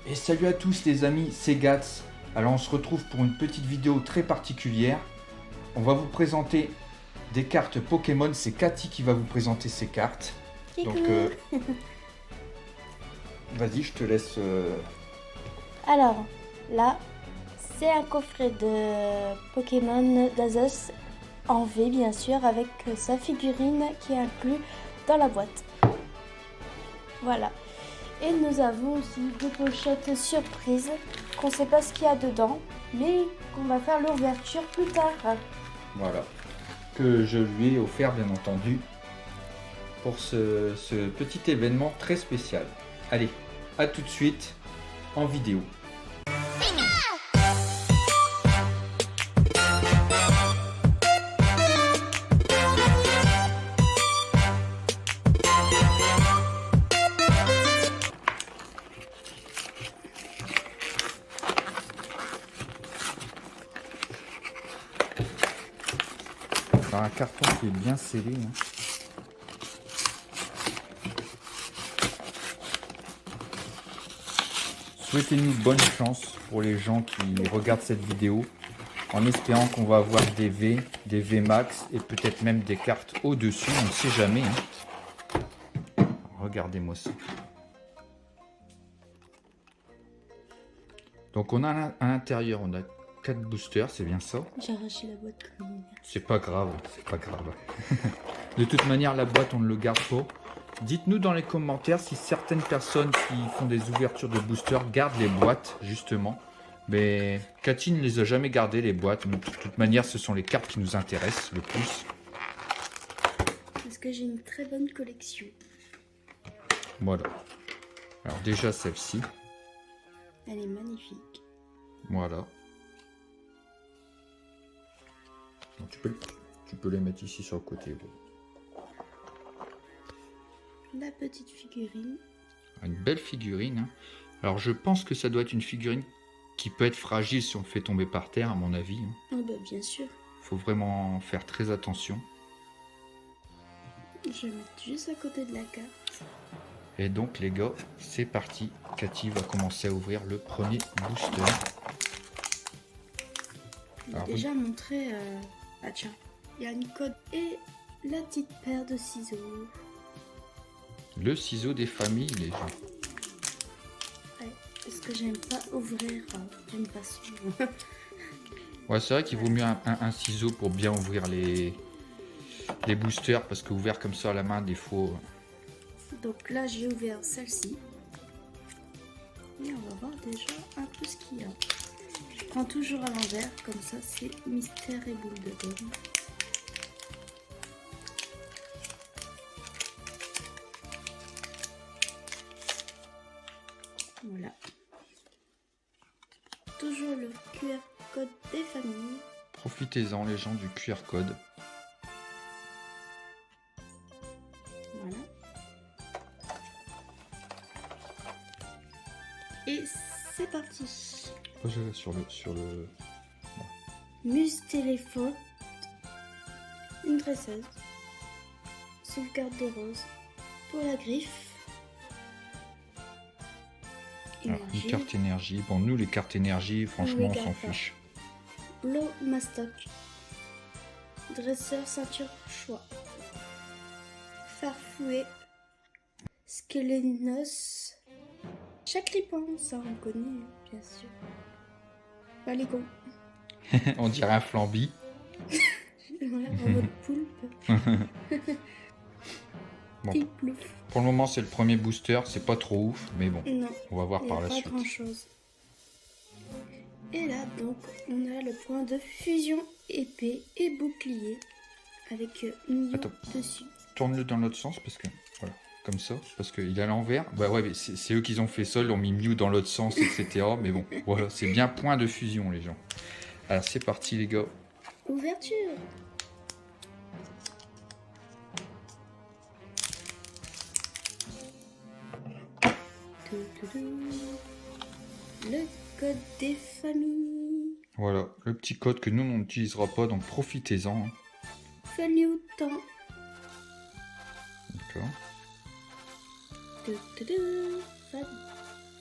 Et salut à tous les amis, c'est Gats. Alors on se retrouve pour une petite vidéo très particulière. On va vous présenter des cartes Pokémon. C'est Cathy qui va vous présenter ces cartes. Donc vas-y, je te laisse. Alors, là, c'est un coffret de Pokémon d'Azos en V, bien sûr, avec sa figurine qui est inclue dans la boîte. Voilà. Et nous avons aussi deux pochettes surprises qu'on ne sait pas ce qu'il y a dedans, mais qu'on va faire l'ouverture plus tard. Voilà. Que je lui ai offert, bien entendu, pour ce petit événement très spécial. Allez, à tout de suite en vidéo. Dans un carton qui est bien scellé. Souhaitez-nous bonne chance pour les gens qui regardent cette vidéo, en espérant qu'on va avoir des V max et peut-être même des cartes au-dessus, on ne sait jamais. Regardez-moi ça. Donc on a à l'intérieur, on a 4 boosters, c'est bien ça. J'ai arraché la boîte comme une merde. C'est pas grave, c'est pas grave. De toute manière, la boîte, on ne le garde pas. Dites-nous dans les commentaires si certaines personnes qui font des ouvertures de boosters gardent les boîtes, justement. Mais Cathy ne les a jamais gardées, les boîtes. De toute manière, ce sont les cartes qui nous intéressent le plus. Parce que j'ai une très bonne collection. Voilà. Alors déjà, celle-ci. Elle est magnifique. Voilà. Donc, tu peux les mettre ici sur le côté. Voilà. La petite figurine. Une belle figurine. Alors je pense que ça doit être une figurine qui peut être fragile si on le fait tomber par terre, à mon avis. Oh bah bien sûr. Faut vraiment faire très attention. Je vais mettre juste à côté de la carte. Et donc les gars, c'est parti. Cathy va commencer à ouvrir le premier booster. J'ai déjà montré... Ah tiens, il y a une code et la petite paire de ciseaux. Le ciseau des familles, les gens. Ouais, parce que j'aime pas ouvrir d'une façon. Ouais, c'est vrai qu'il vaut mieux un ciseau pour bien ouvrir les boosters, parce que ouvert comme ça à la main, des fois... Donc là, j'ai ouvert celle-ci. Et on va voir déjà un peu ce qu'il y a. Je prends toujours à l'envers, comme ça c'est mystère et boule de gomme. Voilà. Toujours le QR code des familles. Profitez-en, les gens, du QR code. Voilà. Et c'est parti. Sur le... Muse téléphone. Une dresseuse. Sauvegarde de rose. Pour la griffe. Alors, une carte énergie. Bon, nous, les cartes énergie, franchement, on s'en fiche. Blow Mastoc. Dresseur ceinture choix. Farfouet. Skelenos. Chaclipon, ça on connaît, bien sûr. Baligon. On dirait un flambi. Voilà, en mode poulpe. Bon. Piplouf. Pour le moment, c'est le premier booster. C'est pas trop ouf, mais bon, Non, on va voir par la suite. pas grand chose. Et là, donc, on a le point de fusion épée et bouclier avec Mio dessus. Tourne-le dans l'autre sens parce que voilà, comme ça, parce qu'il est à l'envers. Bah ouais, mais c'est eux qui ont fait ça, ils ont mis Mew dans l'autre sens, etc. Mais bon, voilà, c'est bien point de fusion, les gens. Alors c'est parti, les gars. Ouverture. Le code des familles. Voilà, le petit code que nous on n'utilisera pas, donc profitez-en. Feliutan. D'accord.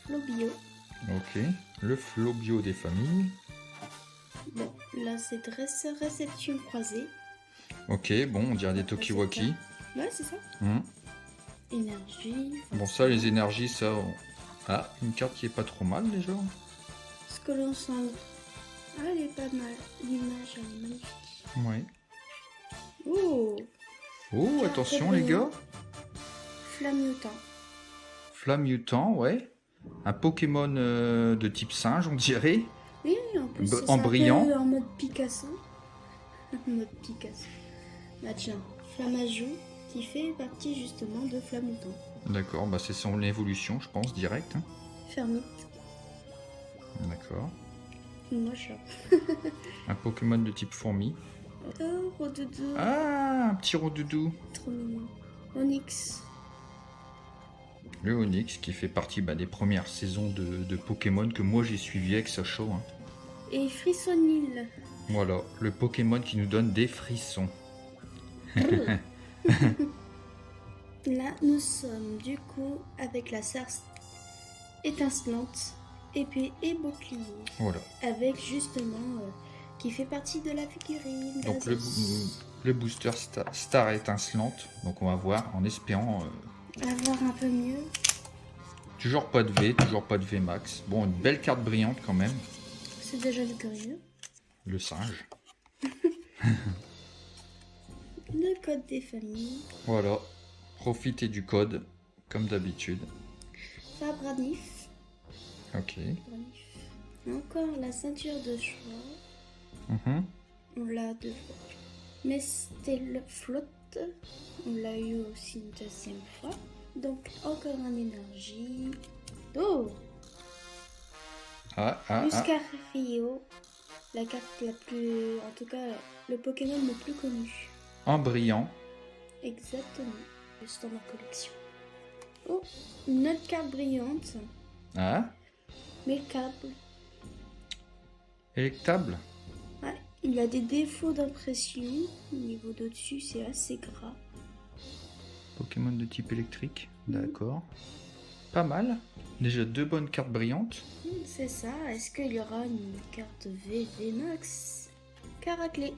Flobio. Ok. Le Flobio des familles. Bon, là c'est dresseur réception croisée. Ok, bon, on dirait des Tokiwoki. Ouais, c'est ça. Énergie. Bon, ça, les énergies, ça... Ah, une carte qui est pas trop mal, déjà. Ce que l'on sent. Ah, elle est pas mal. L'image, elle est magnifique. Ouais. Oh, Oh, Carte attention, les gars. Flammutant. Flammutant, ouais. Un Pokémon de type singe, on dirait. Oui, en plus, c'est En un peu brillant. en mode Picasso. En mode Picasso. Bah tiens, Flamajou, qui fait partie justement de Flammutant. D'accord, bah c'est son évolution, je pense, direct. Hein. Fermite. D'accord. Moche. Un Pokémon de type fourmi. Oh, Rodoudou. Ah, un petit Rodoudou. Trop mignon. Onyx. Le Onix, qui fait partie des premières saisons de Pokémon que moi j'ai suivi avec Sochaux. Hein. Et Frissonil. Voilà, le Pokémon qui nous donne des frissons. Là, nous sommes du coup avec la sarce étincelante, épée et bouclier. Voilà. Avec justement qui fait partie de la figurine. Donc d'Asos. le booster Star étincelante. Donc on va voir en espérant. Avoir un peu mieux. Toujours pas de V, toujours pas de V max. Bon, une belle carte brillante quand même. C'est déjà du curieux. Le singe. Le code des familles. Voilà. Profitez du code, comme d'habitude. Fabranif. Ok. Encore la ceinture de choix. On l'a deux fois. Mestel flotte. On l'a eu aussi une deuxième fois. Donc encore en énergie. Oh, Luscario. La carte la plus... En tout cas, le Pokémon le plus connu. En brillant. Exactement. Juste dans ma collection. Oh, une autre carte brillante. Ah, Mais le câble. électable. Ouais, il a des défauts d'impression. Au niveau d'au-dessus, c'est assez gras. Pokémon de type électrique. D'accord. Pas mal. Déjà 2 bonnes cartes brillantes. C'est ça. Est-ce qu'il y aura une carte VV Max? Caraclé.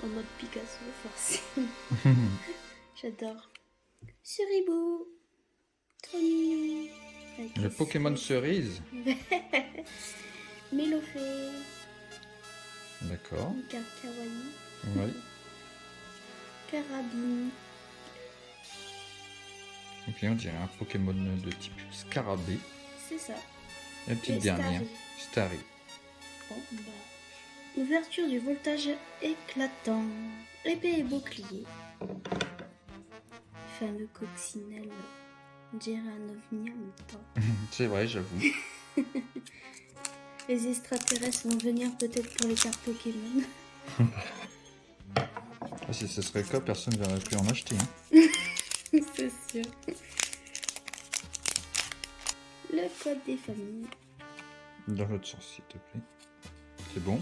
En mode Picasso, forcément. J'adore. Suribou. Trop mignon. Avec Le les Pokémon cerise. Mélofée. D'accord. Une carte kawaii. Oui. Carabine. Ok, on dirait un Pokémon de type scarabée. C'est ça. Et la petite Et dernière. Starry. Bon, bah. Ouverture du voltage éclatant. Épée et bouclier. Fameux coccinelle. On dirait un ovni en même temps. C'est vrai, j'avoue. Les extraterrestres vont venir peut-être pour les cartes Pokémon. Ah, si ce serait le cas, personne ne verrait plus en acheter. Hein. C'est sûr. Le code des familles. Dans l'autre sens, s'il te plaît. C'est bon.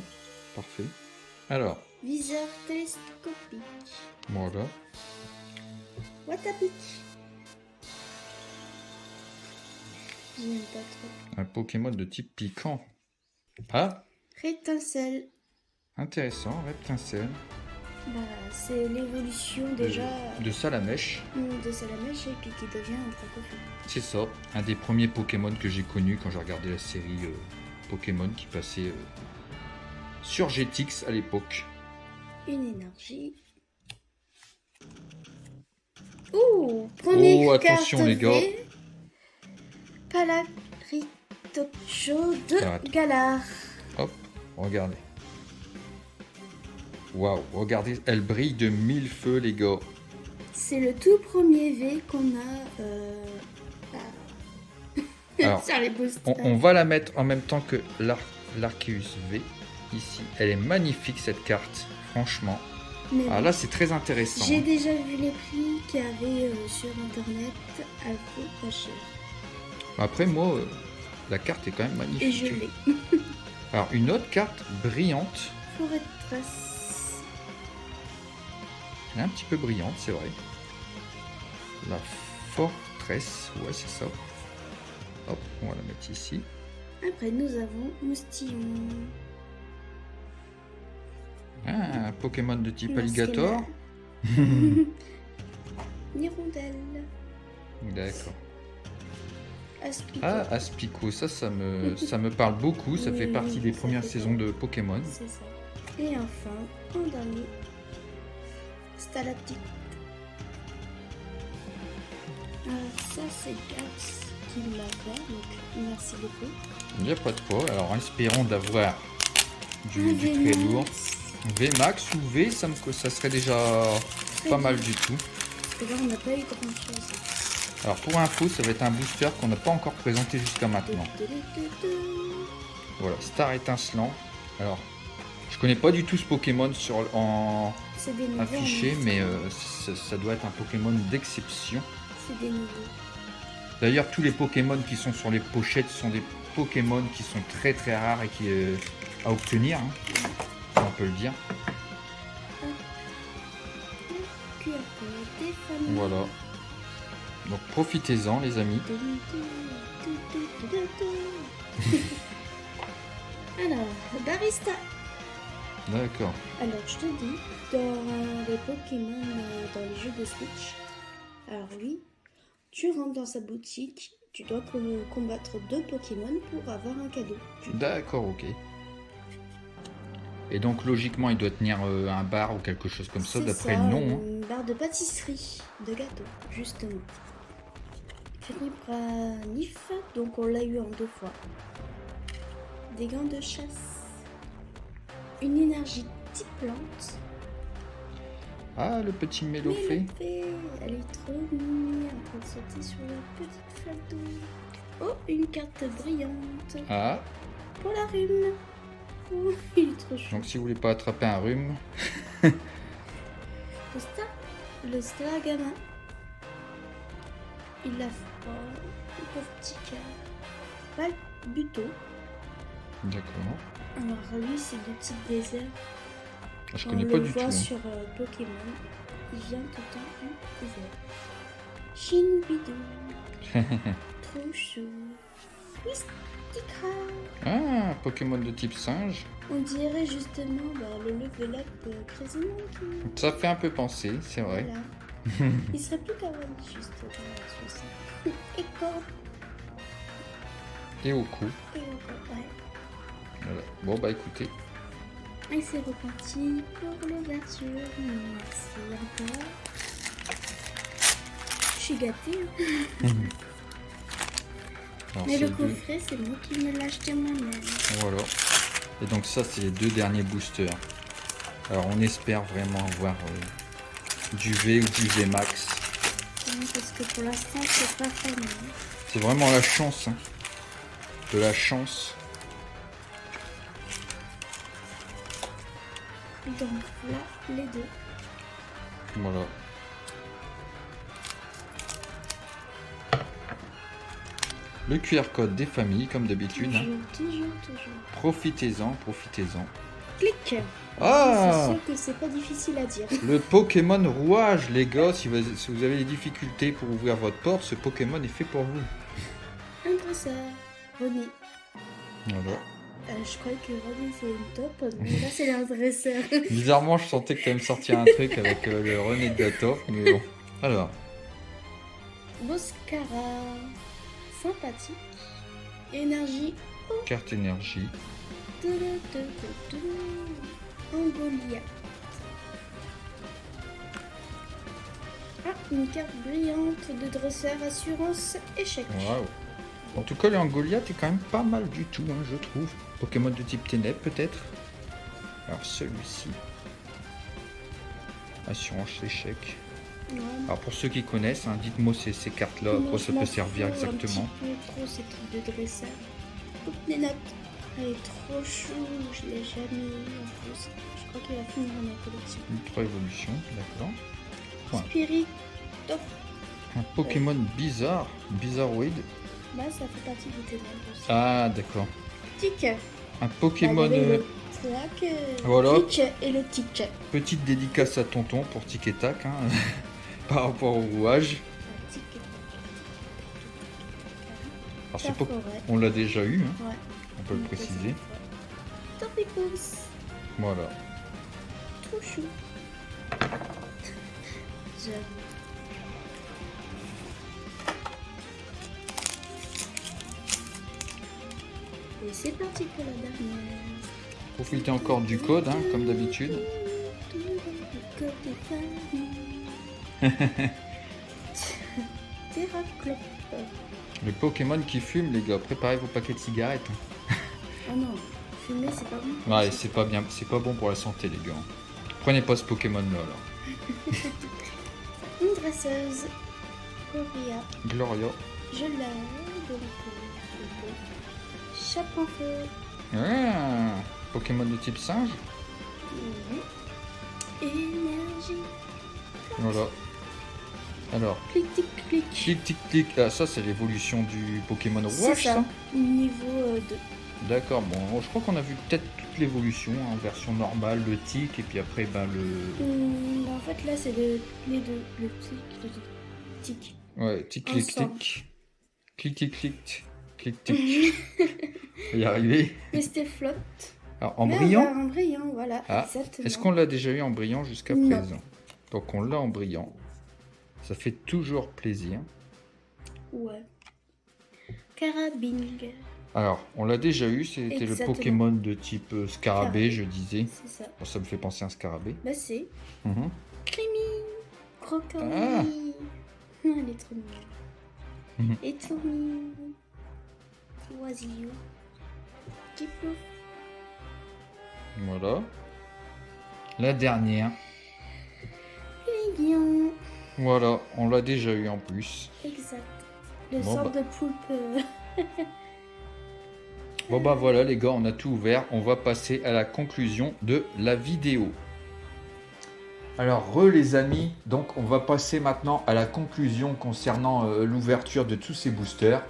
Parfait. Alors, Viseur télescopique. voilà. Watapic. J'aime pas trop. Un Pokémon de type piquant. Ah, Rétincelle. intéressant, Reptincelle. Bah, c'est l'évolution déjà De Salamèche. de Salamèche et puis qui devient un Dracofeu. C'est ça. Un des premiers Pokémon que j'ai connu quand j'ai regardé la série Pokémon qui passait sur Jetix à l'époque. Une énergie. Ouh, première attention, carte les gars. V. Palaritocho de Arrête. Galar. Hop, regardez. Waouh, regardez, elle brille de 1000 feux, les gars. C'est le tout premier V qu'on a Alors, sur les boosters. on va la mettre en même temps que l'Arceus V. Ici, elle est magnifique cette carte, franchement. Mais Alors bon, là, c'est très intéressant. j'ai Hein. déjà vu les prix qu'il y avait sur internet. Elle vaut pas cher. Après, moi, la carte est quand même magnifique. Et je l'ai. Alors, une autre carte brillante. Forêt de trace. Elle est un petit peu brillante, c'est vrai. La Fortress, ouais, c'est ça. Hop. On va la mettre ici. Après, nous avons Moustillon. Ah, un Pokémon de type Non, alligator. Hirondelle. D'accord. Aspico. Ah, Aspico, ça me parle beaucoup. Ça Oui, fait partie oui, des ça premières fait saisons de Pokémon. C'est ça. Et enfin, en dernier, Stalactite. Alors ça, c'est Gaps qui l'a fait, donc merci beaucoup. Il n'y a pas de quoi. Alors, espérons d'avoir du très Vmax. lourd. Vmax ou V, ça serait déjà Très pas mal bien. du tout. Parce que là, on n'a pas eu grand-chose. Alors, pour info, ça va être un booster qu'on n'a pas encore présenté jusqu'à maintenant. Voilà, Star étincelant. Alors, je connais pas du tout ce Pokémon en C'est des nouveaux. affiché, en mais fait. ça doit être un Pokémon d'exception. C'est des nouveaux. D'ailleurs, tous les Pokémon qui sont sur les pochettes sont des Pokémon qui sont très très rares et qui à obtenir, hein. On peut le dire. QR code, des familles. Voilà. Donc profitez-en, les amis. Alors, Barista. D'accord. Alors, je te dis, dans les Pokémon, dans les jeux de Switch, alors oui, tu rentres dans sa boutique, tu dois combattre 2 Pokémon pour avoir un cadeau. D'accord, ok. Et donc logiquement, il doit tenir un bar ou quelque chose comme ça, C'est d'après ça, le nom. Hein. Une barre de pâtisserie, de gâteau, justement. Nif, donc on l'a eu en 2 fois. Des gants de chasse. Une énergie type plante. Ah, le petit Mélofée. Mélofée, elle est trop mignonne en train de sauter sur la petite flaque d'eau. Oh, une carte brillante. Ah, Pour la rhume. Oh, il est trop chou. donc si vous voulez pas attraper un rhume, Le Staragama. Il a froid. Le pauvre petit cœur. Pas le buto. d'accord. Alors lui, c'est de type désert. Je On connais le pas du voit tout. Hein. sur Pokémon. Il vient tout le temps du désert. Shinbidou. Trop chou. Mistikra. Ah, Pokémon de type singe. On dirait justement le level up de Crazy Monkey. Ça fait un peu penser, c'est vrai. Voilà. Il serait plus kawaii juste dans la sauce. Et corps. Et au cou. Et encore, ouais. Voilà. Bon bah écoutez, Et c'est reparti pour l'ouverture. Merci encore. Je suis gâtée. Hein. alors, Mais c'est le deux. coffret, c'est moi qui me l'ai acheté moi-même. Voilà. Et donc ça, c'est les 2 derniers boosters. Alors on espère vraiment avoir du V ou du V max. Parce que pour l'instant, c'est pas fameux. C'est vraiment la chance. Hein. De la chance. Donc là, les 2. Voilà. Le QR code des familles, comme d'habitude. Hein. Toujours. Profitez-en, profitez-en. Clic. Ah, C'est sûr que c'est pas difficile à dire. le Pokémon rouage, les gars. Si vous avez des difficultés pour ouvrir votre porte, ce Pokémon est fait pour vous. Un dresseur. René. Voilà. Je croyais que René c'est une top, mais là c'est un dresseur. Bizarrement, je sentais que tu allais me sortir un truc avec le René Dator, mais bon. Alors, Boscara. Sympathique. Énergie. carte énergie. Angolia. Ah, une carte brillante de dresseur, assurance, échec. Waouh. En tout cas, le Angolia, t'es quand même pas mal du tout, hein, je trouve. Pokémon de type ténèbres, peut-être. Alors, celui-ci. Assurance échec. Non, Alors, pour ceux qui connaissent, hein, dites-moi ces cartes-là, à quoi ça peut servir exactement. Un petit peu trop ces trucs de dresseur. Coupe des notes. Elle est trop chou, je l'ai jamais eu en plus. Je crois qu'il va finir dans ma collection. Ultra évolution, d'accord. Ouais. Spirit. Top. Un Pokémon bizarre, bizarroïde. Bah, ça fait partie du ténèbres aussi. Ah, d'accord. Tic. Un Pokémon. Le track, Voilà. tic et le tic. Petite dédicace à Tonton pour Tic et Tac, hein, par rapport au rouage. Tic. Alors c'est La pas... forêt. On l'a déjà eu, hein, Ouais. on peut le préciser. Torpicous. Voilà. Trop chou. J'avoue. Et c'est parti pour la dernière. Profitez encore du code, hein, comme d'habitude. Le code des familles. Terraclope. Le Pokémon qui fume, les gars, préparez vos paquets de cigarettes. Oh non, fumer c'est pas bon. Ouais, c'est pas bien, c'est pas bon pour la santé, les gars. Prenez pas ce Pokémon là, alors. Une dresseuse. Gloria. Gloria. Je l'ai. Donc, chape en feu. Ah, Pokémon de type singe. Énergie. Voilà. Alors, Clic, tic, clic. clic, tic, clic. Ah, ça, c'est l'évolution du Pokémon C'est Rouge, ça. ça. Niveau 2. D'accord, bon, je crois qu'on a vu peut-être toute l'évolution, hein, en version normale, le tic, et puis après, ben, le... En fait, là, c'est les deux. Le tic, le tic. Ouais, tic, clic, Ensemble. tic. Clic, tic, clic. Clic, tic. On va y arriver. Mais c'était flotte. Alors, en Mais brillant. En brillant, voilà. Ah, Exactement. est-ce qu'on l'a déjà eu en brillant jusqu'à Non. présent? Donc, on l'a en brillant. Ça fait toujours plaisir. Ouais. Carabine. Alors, on l'a déjà eu, c'était le Exactement. Pokémon de type scarabée, Scarabée. je disais. C'est ça. Bon, ça me fait penser à un scarabée. Bah, c'est Mhm. Crémy. Crocodile. Ah. Elle est trop mignonne. Mhm. Et tout mignon. Oisillon. Petit peu. Voilà. La dernière. Mignon. Voilà, on l'a déjà eu en plus. Exact. Le Bon, sort bah. de poulpe. Bon bah voilà les gars, on a tout ouvert. On va passer à la conclusion de la vidéo. Alors les amis, donc on va passer maintenant à la conclusion concernant l'ouverture de tous ces boosters.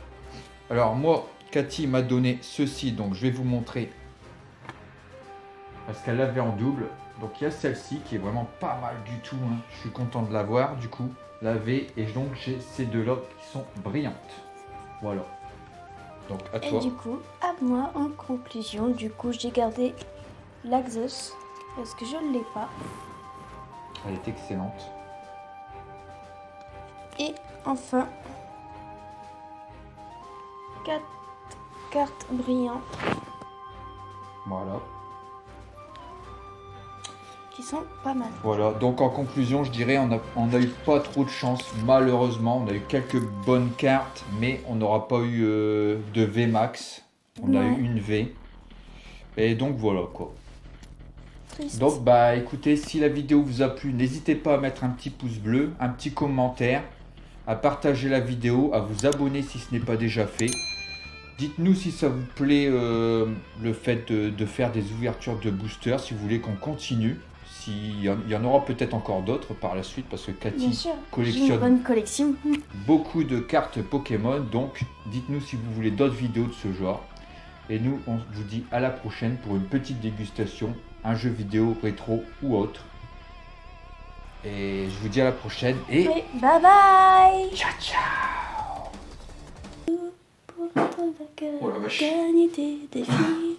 Alors moi, Cathy m'a donné ceci, donc je vais vous montrer. Parce qu'elle l'avait en double. Donc il y a celle-ci qui est vraiment pas mal du tout, hein. Je suis content de l'avoir du coup. La V, et donc j'ai ces deux-là qui sont brillantes. Voilà. Donc à Et toi. du coup, à moi, en conclusion, du coup, j'ai gardé l'Axos parce que je ne l'ai pas. Elle est excellente. Et enfin, 4 cartes brillantes Voilà. qui sont pas mal. Voilà, donc en conclusion, je dirais on n'a eu pas trop de chance, malheureusement. On a eu quelques bonnes cartes, mais on n'aura pas eu de V max. On a Ouais. eu une V. Et donc voilà quoi. Triste. Donc bah écoutez, si la vidéo vous a plu, n'hésitez pas à mettre un petit pouce bleu, un petit commentaire, à partager la vidéo, à vous abonner si ce n'est pas déjà fait. Dites-nous si ça vous plaît le fait de faire des ouvertures de boosters, si vous voulez qu'on continue. Il y en aura peut-être encore d'autres par la suite parce que Bien Cathy sûr, j'ai une collectionne bonne collection. beaucoup de cartes Pokémon. Donc dites-nous si vous voulez d'autres vidéos de ce genre. Et nous, on vous dit à la prochaine pour une petite dégustation, un jeu vidéo rétro ou autre. Et je vous dis à la prochaine et Et bye bye. ciao ciao. Pour toi, Oh la vache. gagner tes défis.